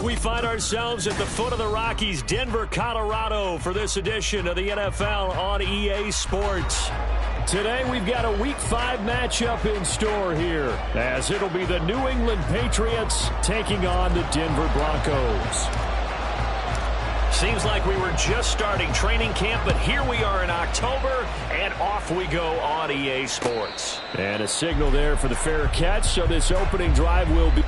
We find ourselves at the foot of the Rockies, Denver, Colorado, for this edition of the NFL on EA Sports. Today, we've got a Week 5 matchup in store here, as it'll be the New England Patriots taking on the Denver Broncos. Seems like we were just starting training camp, but here we are in October, and off we go on EA Sports. And a signal there for the fair catch, so this opening drive will be...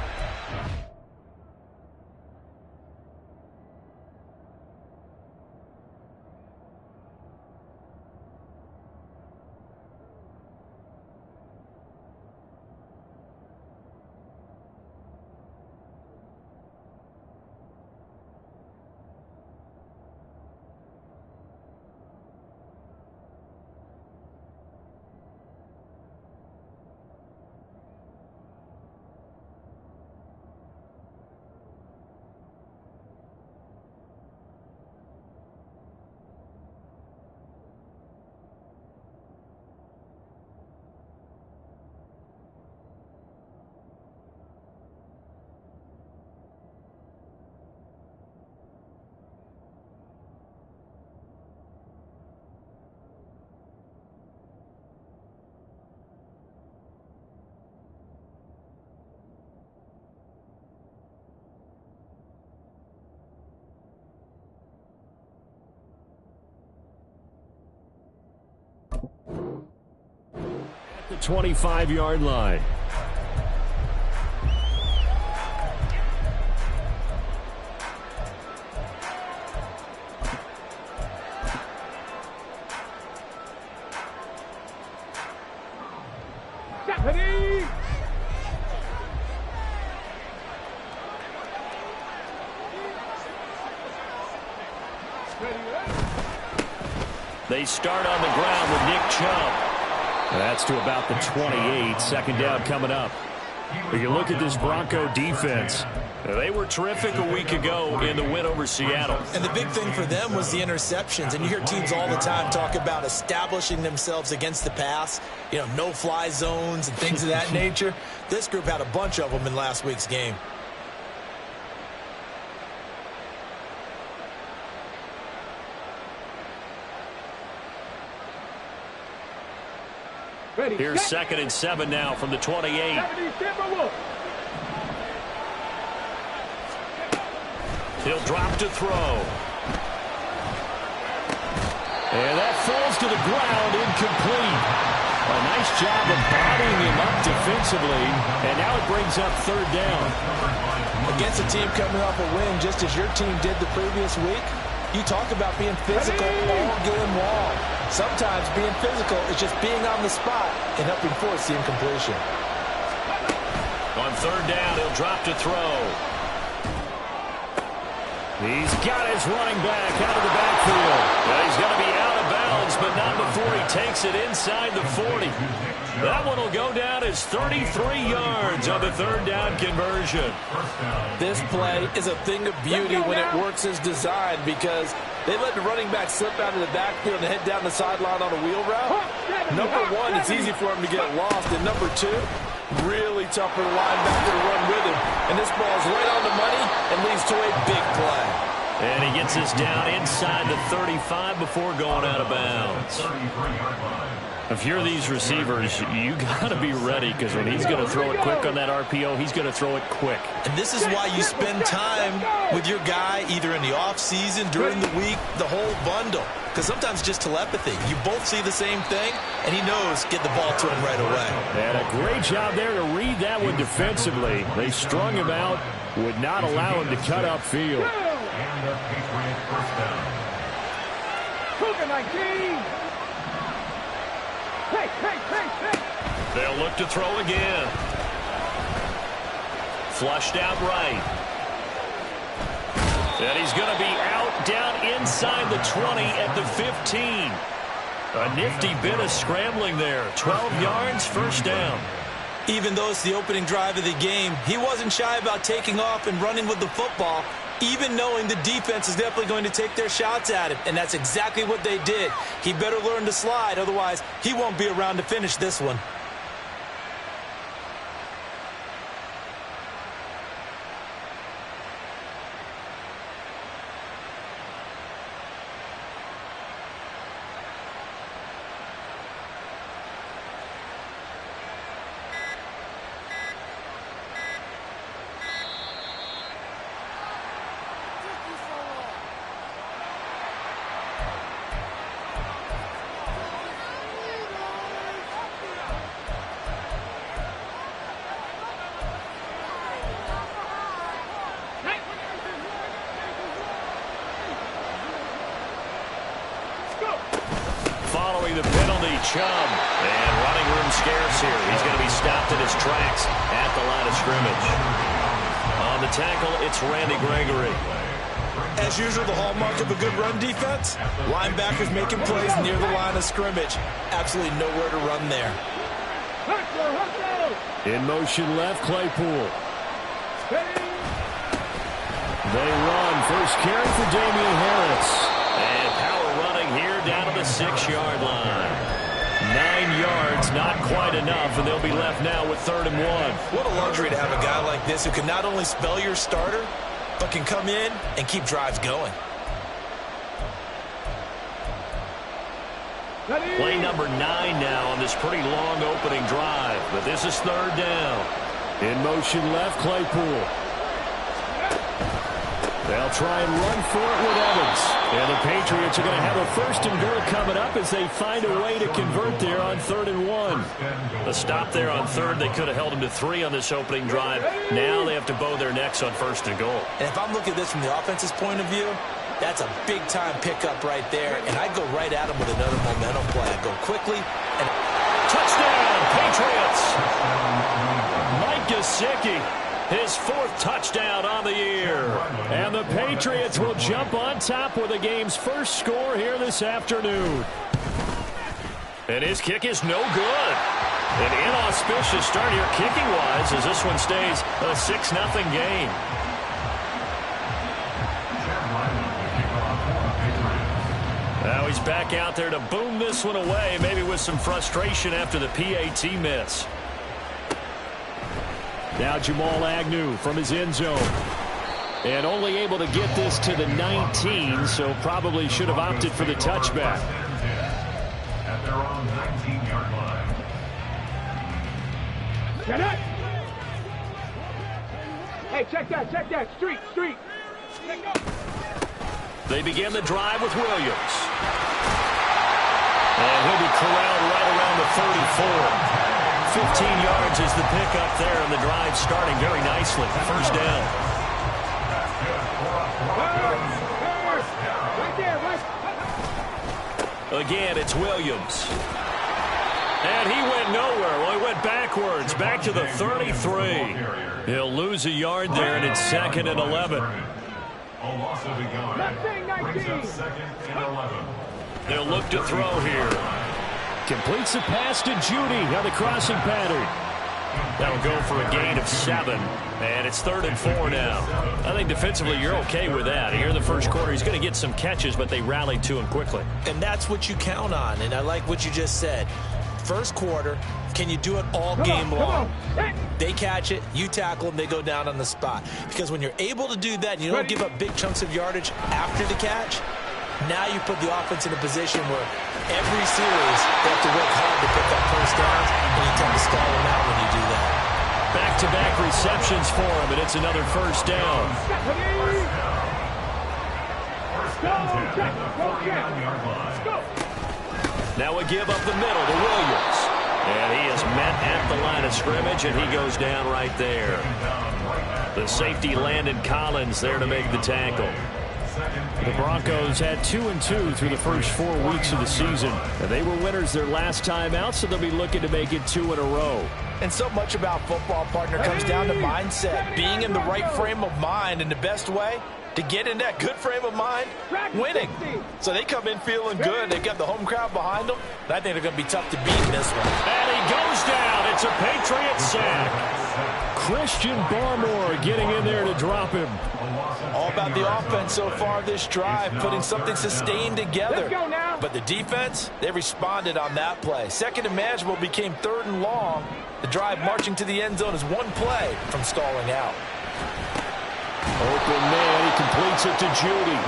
The 25-yard line. They start on the ground with Nick Chubb. That's to about the 28. Second down coming up. If you look at this Bronco defense, they were terrific a week ago in the win over Seattle. And the big thing for them was the interceptions. And you hear teams all the time talk about establishing themselves against the pass, you know, no-fly zones and things of that nature. This group had a bunch of them in last week's game. Here's 2nd and 7 now from the 28. He'll drop to throw. And that falls to the ground, incomplete. A nice job of bodying him up defensively, and now it brings up 3rd down. Against a team coming off a win, just as your team did the previous week, you talk about being physical all game long. Sometimes being physical is just being on the spot and helping force the incompletion. On 3rd down, he'll drop to throw. He's got his running back out of the backfield. Well, he's going to be out of bounds, but not before he takes it inside the 40. That one will go down as 33 yards on the 3rd down conversion. This play is a thing of beauty when it works as designed, because they let the running back slip out of the backfield and head down the sideline on a wheel route. Number one, it's easy for him to get lost. And number two, really tough for the linebacker to run with him. And this ball's right on the money and leads to a big play. And he gets us down inside the 35 before going out of bounds. If you're these receivers, you got to be ready, because when he's going to throw it quick on that RPO, he's going to throw it quick. And this is why you spend time with your guy either in the offseason, during the week, the whole bundle. Because sometimes just telepathy. You both see the same thing, and he knows get the ball to him right away. And a great job there to read that one defensively. They strung him out, would not allow him to cut upfield. And the Patriots first down. Cougar 19. Hey. They'll look to throw again. Flushed out right. And he's going to be out down inside the 20 at the 15. A nifty bit of scrambling there. 12 yards, first down. Even though it's the opening drive of the game, he wasn't shy about taking off and running with the football, even knowing the defense is definitely going to take their shots at him. And that's exactly what they did. He better learn to slide, otherwise he won't be around to finish this one. the penalty, Chubb. And running room scarce here. He's going to be stopped in his tracks at the line of scrimmage. On the tackle, it's Randy Gregory. As usual, the hallmark of a good run defense, linebackers making plays near the line of scrimmage. Absolutely nowhere to run there. In motion left, Claypool. They run. First carry for Damian Harris. And power running here down to the 6-yard line. 9 yards, not quite enough, and they'll be left now with 3rd and 1. What a luxury to have a guy like this who can not only spell your starter, but can come in and keep drives going. Play number 9 now on this pretty long opening drive, but this is 3rd down. In motion left, Claypool. They'll try and run for it with Evans. And the Patriots are going to have a 1st and goal coming up as they find a way to convert there on 3rd and 1. A stop there on 3rd. They could have held them to 3 on this opening drive. Now they have to bow their necks on 1st and goal. And if I'm looking at this from the offense's point of view, that's a big-time pickup right there. And I'd go right at him with another momentum play. I'd go quickly. And touchdown, Patriots! Mike Gesicki. His 4th touchdown on the year. And the Patriots will jump on top with the game's first score here this afternoon. And his kick is no good. An inauspicious start here kicking-wise as this one stays a 6-0 game. Now he's back out there to boom this one away, maybe with some frustration after the PAT miss. Now Jamal Agnew from his end zone. And only able to get this to the 19, so probably should have opted for the touchback. At their own 19-yard line. Get it! Hey, check that. Street. Check up. They begin the drive with Williams. And he'll be corralled right around the 34. 15 yards is the pickup there, and the drive starting very nicely. 1st down. Again, it's Williams. And he went nowhere. Well, he went backwards, back to the 33. He'll lose a yard there, and it's 2nd and 11. They'll look to throw here. Completes the pass to Judy on the crossing pattern. That'll go for a gain of 7. And it's 3rd and 4 now. I think defensively you're okay with that. Here in the first quarter, he's going to get some catches, but they rallied to him quickly. And that's what you count on, and I like what you just said. First quarter, can you do it all game long? They catch it, you tackle them, they go down on the spot. Because when you're able to do that, and you don't give up big chunks of yardage after the catch, now you put the offense in a position where every series they have to work hard to pick up 1st downs, and you tend to stall them out when you do that. Back-to-back receptions for him, and it's another 1st down. Now a give up the middle to Williams. And he is met at the line of scrimmage, and he goes down right there. The safety Landon Collins there to make the tackle. The Broncos had 2-2 through the first 4 weeks of the season. And they were winners their last time out, so they'll be looking to make it 2 in a row. And so much about football, partner, comes down to mindset. Being in the right frame of mind, and the best way to get in that good frame of mind, winning. So they come in feeling good. They've got the home crowd behind them. And I think they're going to be tough to beat in this one. And he goes down. It's a Patriot sack. Christian Barmore getting in there to drop him. All about the offense so far this drive, putting something sustained together. But the defense, they responded on that play. 2nd and manageable became 3rd and long. The drive marching to the end zone is one play from stalling out. Open man, he completes it to Judy.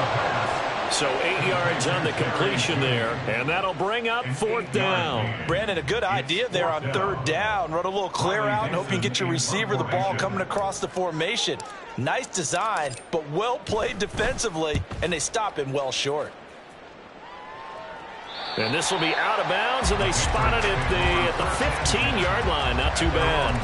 So 8 yards on the completion there, and that'll bring up 4th down. Brandon, a good idea there on 3rd down. Run a little clear out and hope you can get your receiver the ball coming across the formation. Nice design, but well played defensively, and they stop him well short. And this will be out of bounds, and they spot it at the 15-yard line. Not too bad.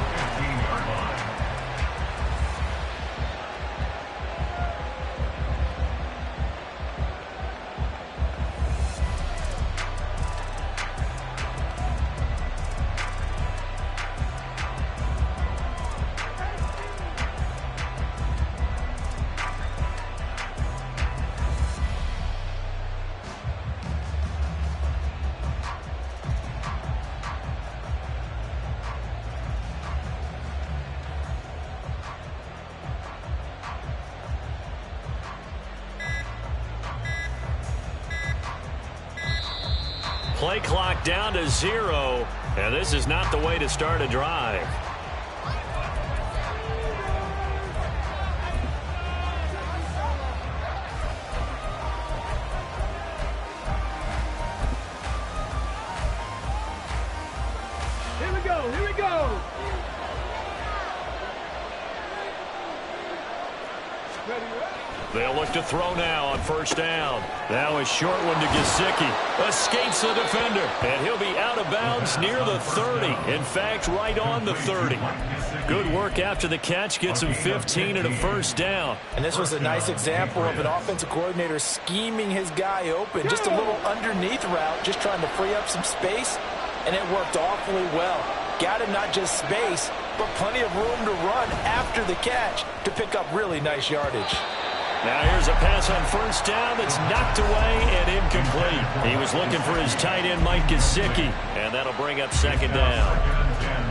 play clock down to 0, and this is not the way to start a drive. Here we go, here we go. They'll look to throw now on first down. Now a short one to Gesicki. Escapes the defender. And he'll be out of bounds near the 30. In fact, right on the 30. Good work after the catch. Gets him 15 and a first down. And this was a nice example of an offensive coordinator scheming his guy open. Just a little underneath route, just trying to free up some space. And it worked awfully well. Got him not just space, but plenty of room to run after the catch to pick up really nice yardage. Now here's a pass on first down that's knocked away and incomplete. He was looking for his tight end, Mike Gesicki, and that'll bring up second down.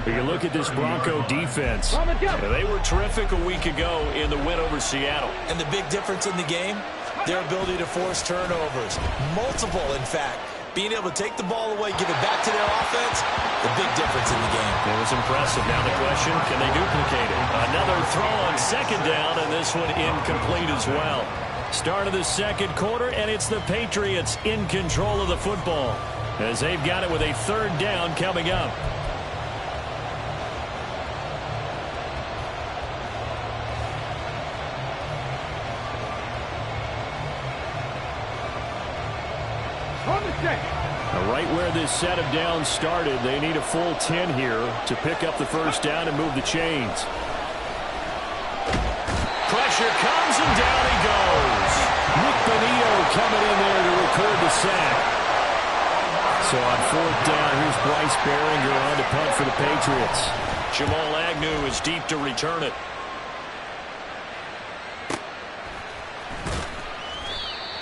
You look at this Bronco defense. They were terrific a week ago in the win over Seattle. And the big difference in the game, their ability to force turnovers. Multiple, in fact. Being able to take the ball away, give it back to their offense, the big difference in the game. It was impressive. Now the question, can they duplicate it? Another throw on second down, and this one incomplete as well. Start of the second quarter, and it's the Patriots in control of the football as they've got it with a third down coming up. Right where this set of downs started, they need a full 10 here to pick up the first down and move the chains. Pressure comes, and down he goes. Nick Bonito coming in there to record the sack. So on fourth down, here's Bryce Behringer on to punt for the Patriots. Jamal Agnew is deep to return it.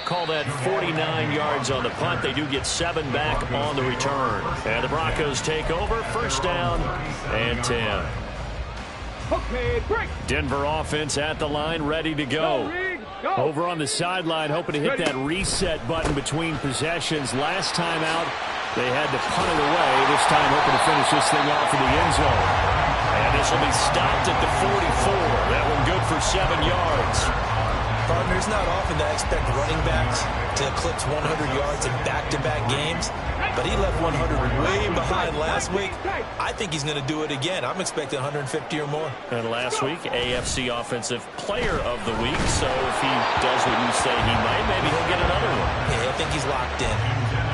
Call that 49 yards on the punt. They do get 7 back on the return. And the Broncos take over. First down and 10. Okay, break. Denver offense at the line, ready to go. Over on the sideline, hoping to hit that reset button between possessions. Last time out, they had to punt it away. This time hoping to finish this thing off in the end zone. And this will be stopped at the 44. That one good for 7 yards. Partner, it's not often that I expect running backs to eclipse 100 yards in back-to-back games, but he left 100 way behind last week. I think he's going to do it again. I'm expecting 150 or more. And last week, AFC Offensive Player of the Week, so if he does what you say he might, maybe he'll get another one. Yeah, I think he's locked in.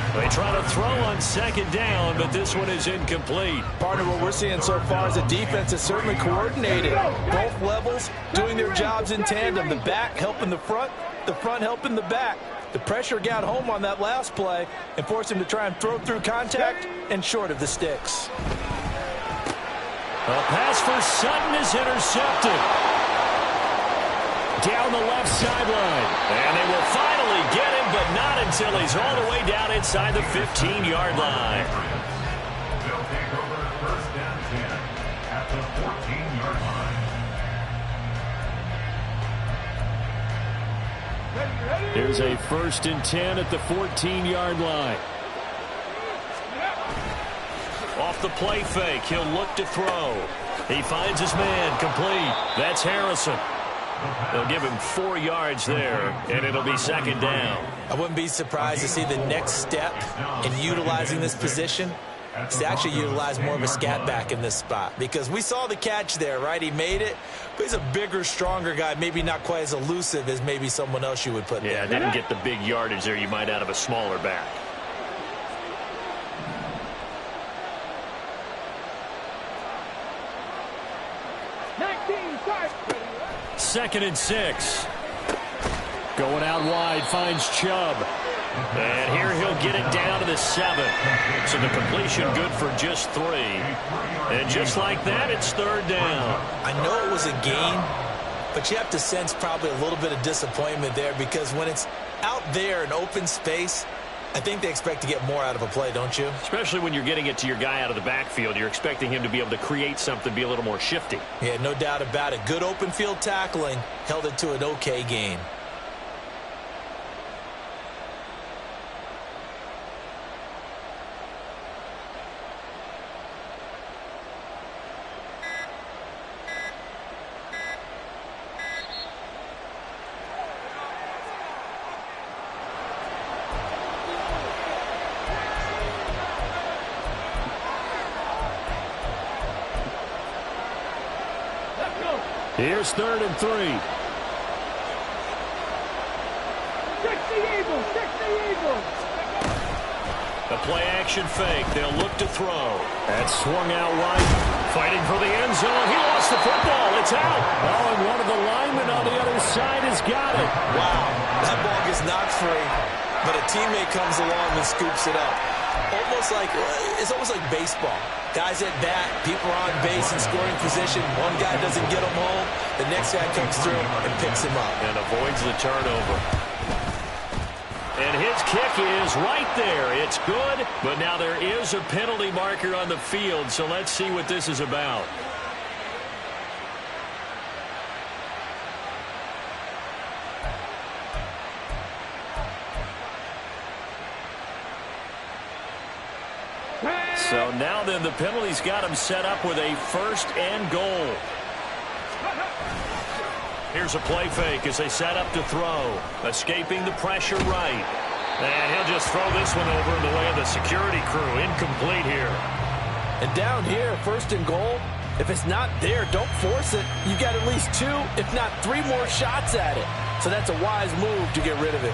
They try to throw on second down, but this one is incomplete. Partner, what we're seeing so far is the defense is certainly coordinated. Both levels doing their jobs in tandem. The back helping the front helping the back. The pressure got home on that last play and forced him to try and throw through contact and short of the sticks. A pass for Sutton is intercepted. Down the left sideline. And they will finally get him, but not until he's all the way down inside the 15-yard line. They'll take over first down 10 at the 14-yard line. Here's a 1st and 10 at the 14-yard line. Off the play fake, he'll look to throw. He finds his man, complete. That's Harrison. They'll give him 4 yards there, and it'll be second down. I wouldn't be surprised to see the next step in utilizing this position is to actually utilize more of a scat back in this spot, because we saw the catch there, right? He made it, but he's a bigger, stronger guy, maybe not quite as elusive as maybe someone else you would put there. Yeah, didn't get the big yardage there you might out of a smaller back. Second and 6. Going out wide, finds Chubb. And here he'll get it down to the 7. So the completion good for just 3. And just like that, it's third down. I know it was a gain, but you have to sense probably a little bit of disappointment there, because when it's out there in open space, I think they expect to get more out of a play, don't you? Especially when you're getting it to your guy out of the backfield. You're expecting him to be able to create something, be a little more shifty. Yeah, no doubt about it. Good open field tackling held it to an okay gain. Here's 3rd and 3. Check the Eagles. Check the Eagles. A play-action fake. They'll look to throw. That's swung out wide. Fighting for the end zone. He lost the football. It's out. Oh, and one of the linemen on the other side has got it. Wow, that ball gets knocked free, but a teammate comes along and scoops it up. It's almost like baseball. Guys at bat, people are on base in scoring position. One guy doesn't get him home. The next guy comes through and picks him up. And avoids the turnover. And his kick is right there. It's good, but now there is a penalty marker on the field, so let's see what this is about. So now then the penalty's got him set up with a 1st and goal. Here's a play fake as they set up to throw. Escaping the pressure right. And he'll just throw this one over in the way of the security crew. Incomplete here. And down here, 1st and goal, if it's not there, don't force it. You've got at least 2, if not 3 more shots at it. So that's a wise move to get rid of it.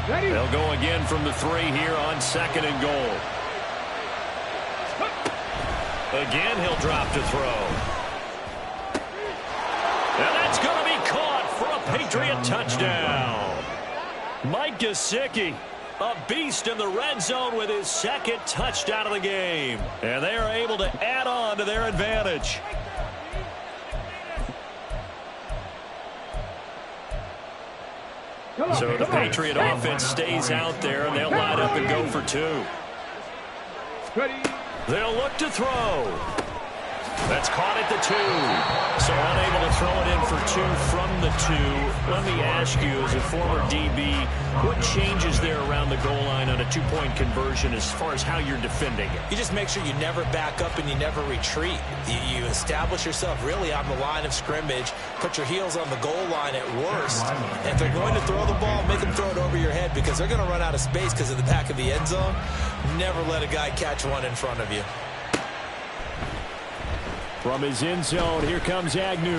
They'll go again from the 3 here on 2nd and goal. Again, he'll drop to throw. And that's going to be caught for a Patriot touchdown. Mike Gesicki, a beast in the red zone with his 2nd touchdown of the game. And they are able to add on to their advantage. So the Patriot offense stays out there, and they'll line up and go for 2. They'll look to throw. That's caught at the 2. So unable to throw it in for 2 from the 2. Let me ask you, as a former DB, what changes there around the goal line on a 2-point conversion as far as how you're defending it? You just make sure you never back up and you never retreat. You establish yourself really on the line of scrimmage, put your heels on the goal line at worst. And if they're going to throw the ball, make them throw it over your head because they're going to run out of space because of the back of the end zone. Never let a guy catch one in front of you. From his end zone, here comes Agnew.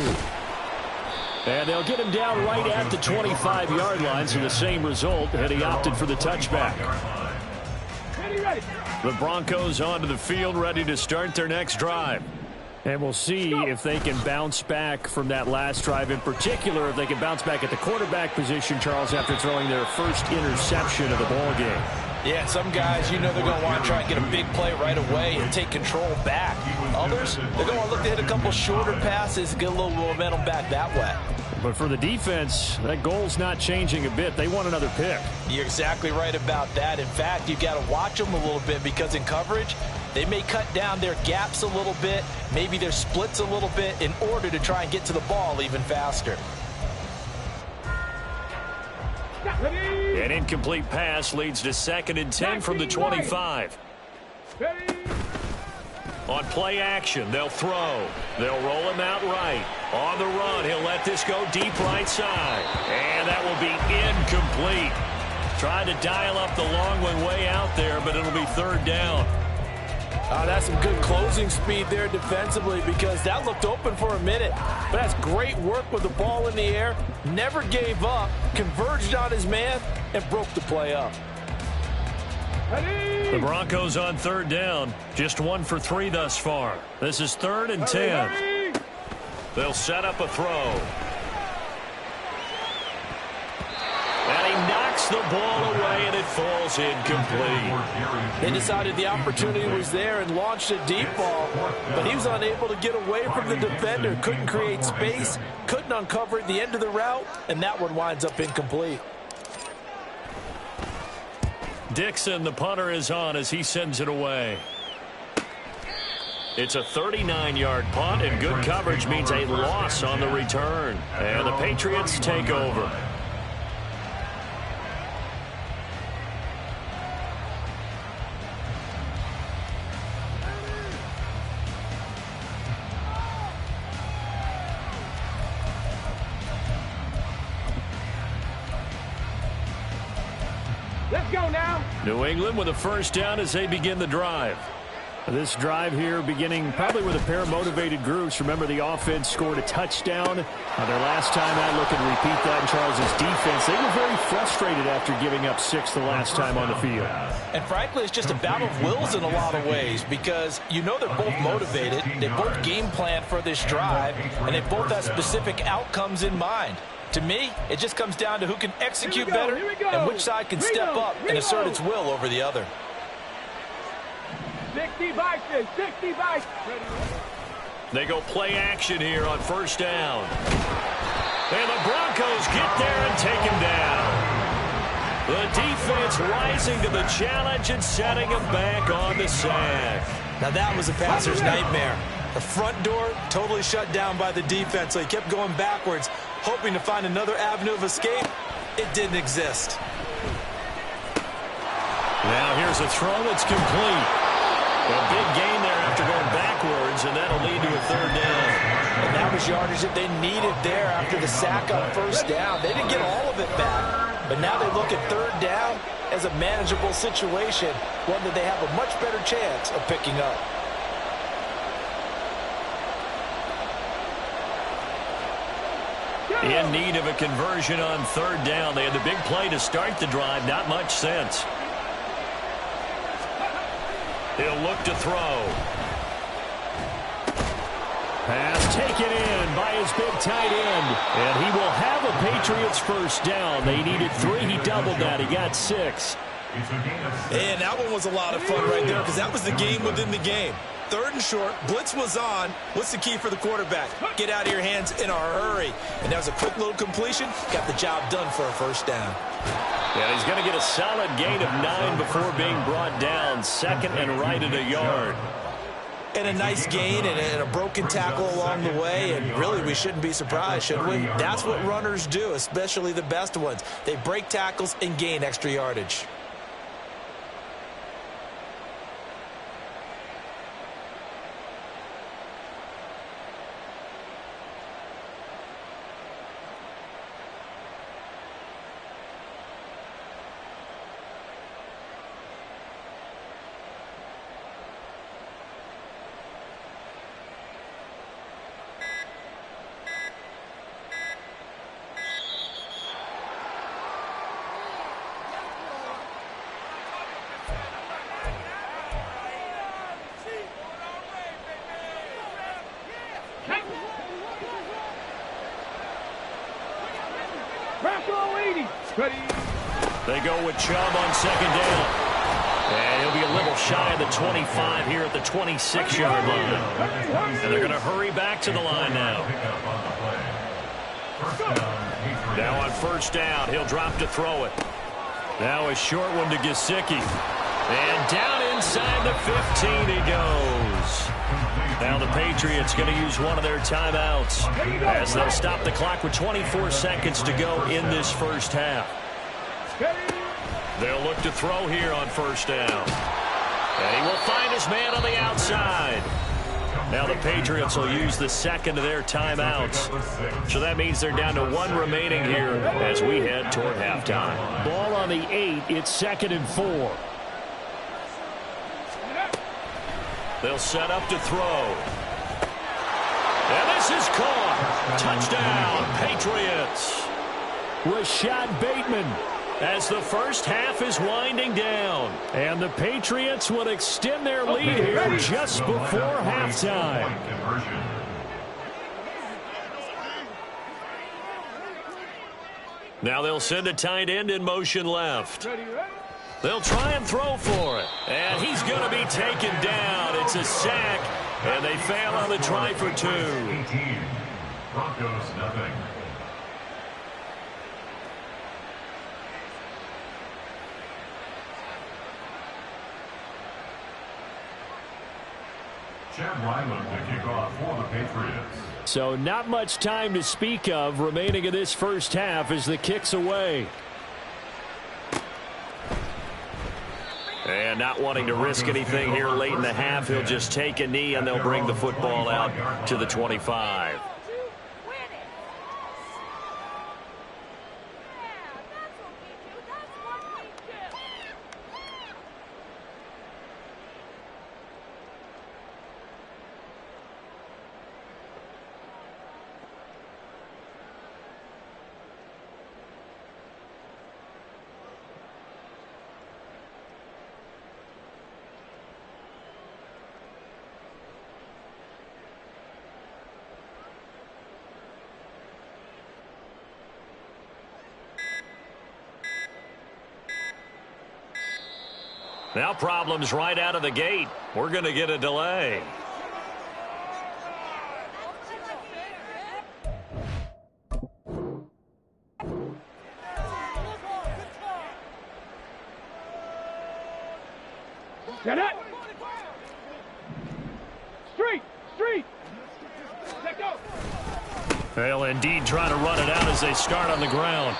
And they'll get him down right at the 25-yard line, so the same result, and he opted for the touchback. The Broncos onto the field, ready to start their next drive. And we'll see if they can bounce back from that last drive. In particular, if they can bounce back at the quarterback position, Charles, after throwing their first interception of the ball game. Yeah, some guys, they're going to want to try and get a big play right away and take control back. Others, they're going to want to look to hit a couple shorter passes, get a little momentum back that way. But for the defense, that goal's not changing a bit. They want another pick. You're exactly right about that. In fact, you've got to watch them a little bit because in coverage, they may cut down their gaps a little bit, maybe their splits a little bit in order to try and get to the ball even faster. An incomplete pass leads to 2nd and 10 from the 25. On play action, they'll throw. They'll roll him out right. On the run, he'll let this go deep right side. And that will be incomplete. Tried to dial up the long one way out there, but it'll be 3rd down. That's some good closing speed there defensively because that looked open for a minute. But that's great work with the ball in the air. Never gave up, converged on his man, and broke the play up. The Broncos on 3rd down. Just 1 for 3 thus far. This is 3rd and 10. They'll set up a throw. And he knocks the ball away, and it falls incomplete. They decided the opportunity was there and launched a deep ball, but he was unable to get away from the defender. Couldn't create space, couldn't uncover at the end of the route, and that one winds up incomplete. Dixon, the punter, is on as he sends it away. It's a 39-yard punt, and good coverage means a loss on the return. And the Patriots take over. Let's go now. New England with a first down as they begin the drive. This drive here beginning probably with a pair of motivated groups. Remember, the offense scored a touchdown on their last time out. Look and repeat that in Charles' defense. They were very frustrated after giving up 6 the last time on the field. And frankly, it's just a battle of wills in a lot of ways because you know they're both motivated. They both game plan for this drive, and they both have specific outcomes in mind. To me, it just comes down to who can execute better and which side can step up and assert its will over the other. 60 Vikings, 60 Vikings. They go play action here on first down. And the Broncos get there and take him down. The defense rising to the challenge and setting him back on the sack. Now that was a passer's nightmare. The front door totally shut down by the defense, so he kept going backwards, hoping to find another avenue of escape. It didn't exist. Now here's a throw that's complete. A big gain there after going backwards, and that'll lead to a third down. And that was yardage that they needed there after the sack on first down. They didn't get all of it back, but now they look at third down as a manageable situation, one that they have a much better chance of picking up. In need of a conversion on third down. They had the big play to start the drive. Not much sense. He'll look to throw. Pass taken in by his big tight end. And he will have a Patriots first down. They needed 3. He doubled that. He got 6. And that one was a lot of fun right there because that was the game within the game. Third and short, blitz was on. What's the key for the quarterback? Get out of your hands in a hurry. And that was a quick little completion. Got the job done for a first down. Yeah, he's going to get a solid gain of 9 before being brought down. Second and right at a yard. And a nice gain and a broken tackle along the way. And really, we shouldn't be surprised, should we? That's what runners do, especially the best ones. They break tackles and gain extra yardage. They go with Chubb on second down. And he'll be a little shy of the 25 here at the 26-yard line. And they're going to hurry back to the line now. Now on first down, he'll drop to throw it. Now a short one to Gesicki. And down inside the 15 he goes. Now the Patriots going to use one of their timeouts as they'll stop the clock with 24 seconds to go in this first half. They'll look to throw here on first down. And he will find his man on the outside. Now the Patriots will use the second of their timeouts. So that means they're down to 1 remaining here as we head toward halftime. Ball on the 8. It's 2nd and 4. They'll set up to throw. And this is caught. Touchdown, Patriots. Rashad Bateman as the first half is winding down. And the Patriots will extend their lead here just before halftime. Now they'll send a tight end in motion left. They'll try and throw for it. And he's going to be taken down. It's a sack. And they fail on the try for 2. Broncos nothing. Chad Ryland to kick off for the Patriots. So not much time to speak of remaining in this first half as the kick's away. And not wanting to risk anything here late in the half, he'll just take a knee and they'll bring the football out to the 25. Now problems right out of the gate. We're going to get a delay. Get it. Street. Let go. They'll indeed try to run it out as they start on the ground.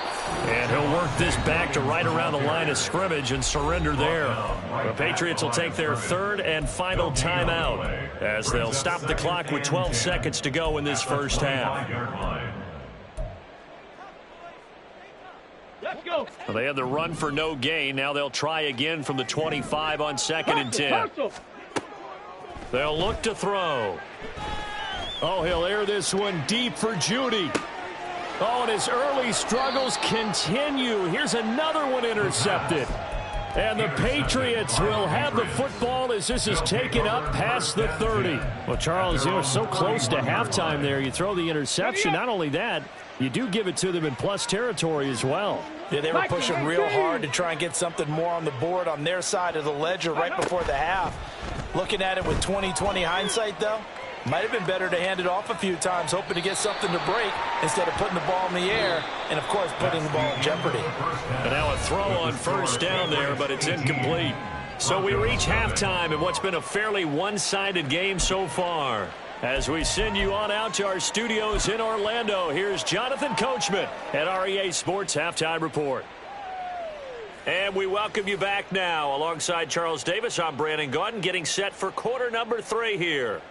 And he'll work this back to right around the line of scrimmage and surrender there. The Patriots will take their third and final timeout as they'll stop the clock with 12 seconds to go in this first half. Let's go. Well, they had the run for no gain. Now they'll try again from the 25 on 2nd and 10. They'll look to throw. Oh, he'll air this one deep for Judy. Oh, and his early struggles continue. Here's another one intercepted. And the Patriots will have the football as this is taken up past the 30. Well, Charles, you know, so close to halftime there. You throw the interception. Not only that, you do give it to them in plus territory as well. Yeah, they were pushing real hard to try and get something more on the board on their side of the ledger right before the half. Looking at it with 20/20 hindsight, though, might have been better to hand it off a few times, hoping to get something to break instead of putting the ball in the air and, of course, putting the ball in jeopardy. And now a throw on first down there, but it's incomplete. So we reach halftime in what's been a fairly one-sided game so far. As we send you on out to our studios in Orlando, here's Jonathan Coachman at REA Sports Halftime Report. And we welcome you back now. Alongside Charles Davis, I'm Brandon Gaudin, getting set for quarter number 3 here.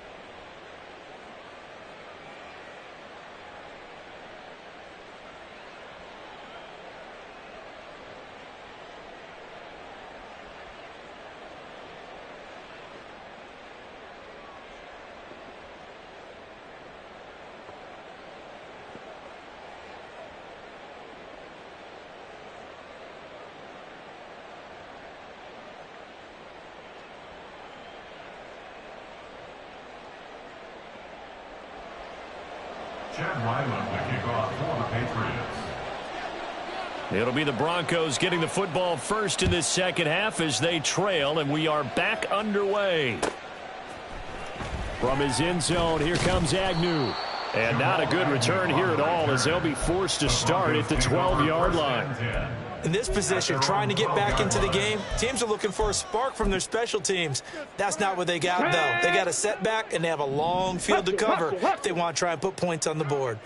It'll be the Broncos getting the football first in this second half as they trail, and we are back underway. From his end zone, here comes Agnew. And not a good return here at all as they'll be forced to start at the 12-yard line. In this position, trying to get back into the game, teams are looking for a spark from their special teams. That's not what they got, though. They got a setback, and they have a long field to cover if they want to try and put points on the board.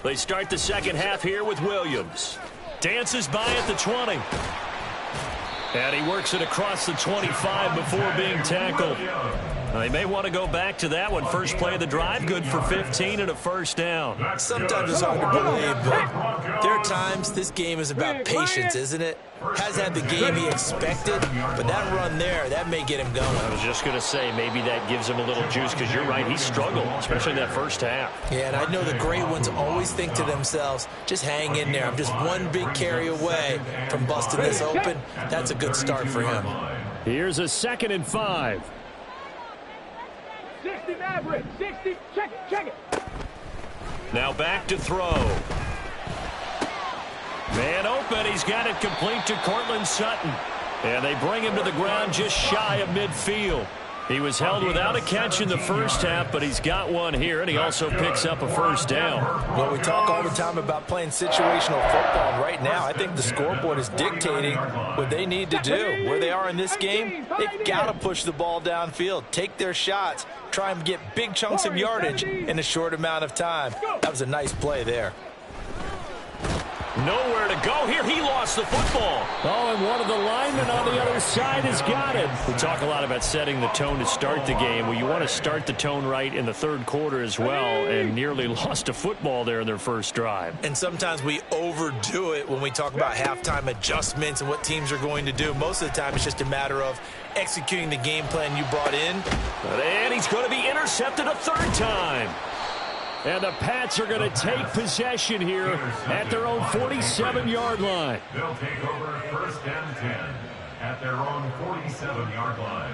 They start the second half here with Williams. Dances by at the 20. And he works it across the 25 before being tackled. They may want to go back to that one. First play of the drive, good for 15 and a first down. Sometimes it's hard to believe, but there are times this game is about patience, isn't it? Has had the game he expected, but that run there, that may get him going. I was just going to say, maybe that gives him a little juice, because you're right, he struggled, especially in that first half. Yeah, and I know the great ones always think to themselves, just hang in there. I'm just one big carry away from busting this open. That's a good start for him. Here's a 2nd and 5. 60 Maverick, 60, check it. Now back to throw. Man open, he's got it complete to Cortland Sutton. And they bring him to the ground just shy of midfield. He was held without a catch in the first half, but he's got one here, and he also picks up a first down. Well, we talk all the time about playing situational football. Right now, I think the scoreboard is dictating what they need to do. Where they are in this game, they've got to push the ball downfield, take their shots, try and get big chunks of yardage in a short amount of time. That was a nice play there. Nowhere to go here. He lost the football. Oh, and one of the linemen on the other side has got it. We talk a lot about setting the tone to start the game. Well, you want to start the tone right in the third quarter as well, and nearly lost a football there in their first drive. And sometimes we overdo it when we talk about halftime adjustments and what teams are going to do. Most of the time, it's just a matter of executing the game plan you brought in. And he's going to be intercepted a third time. And the Pats are going to take possession here at their own 47-yard line. They'll take over 1st and 10 at their own 47-yard line.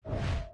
10.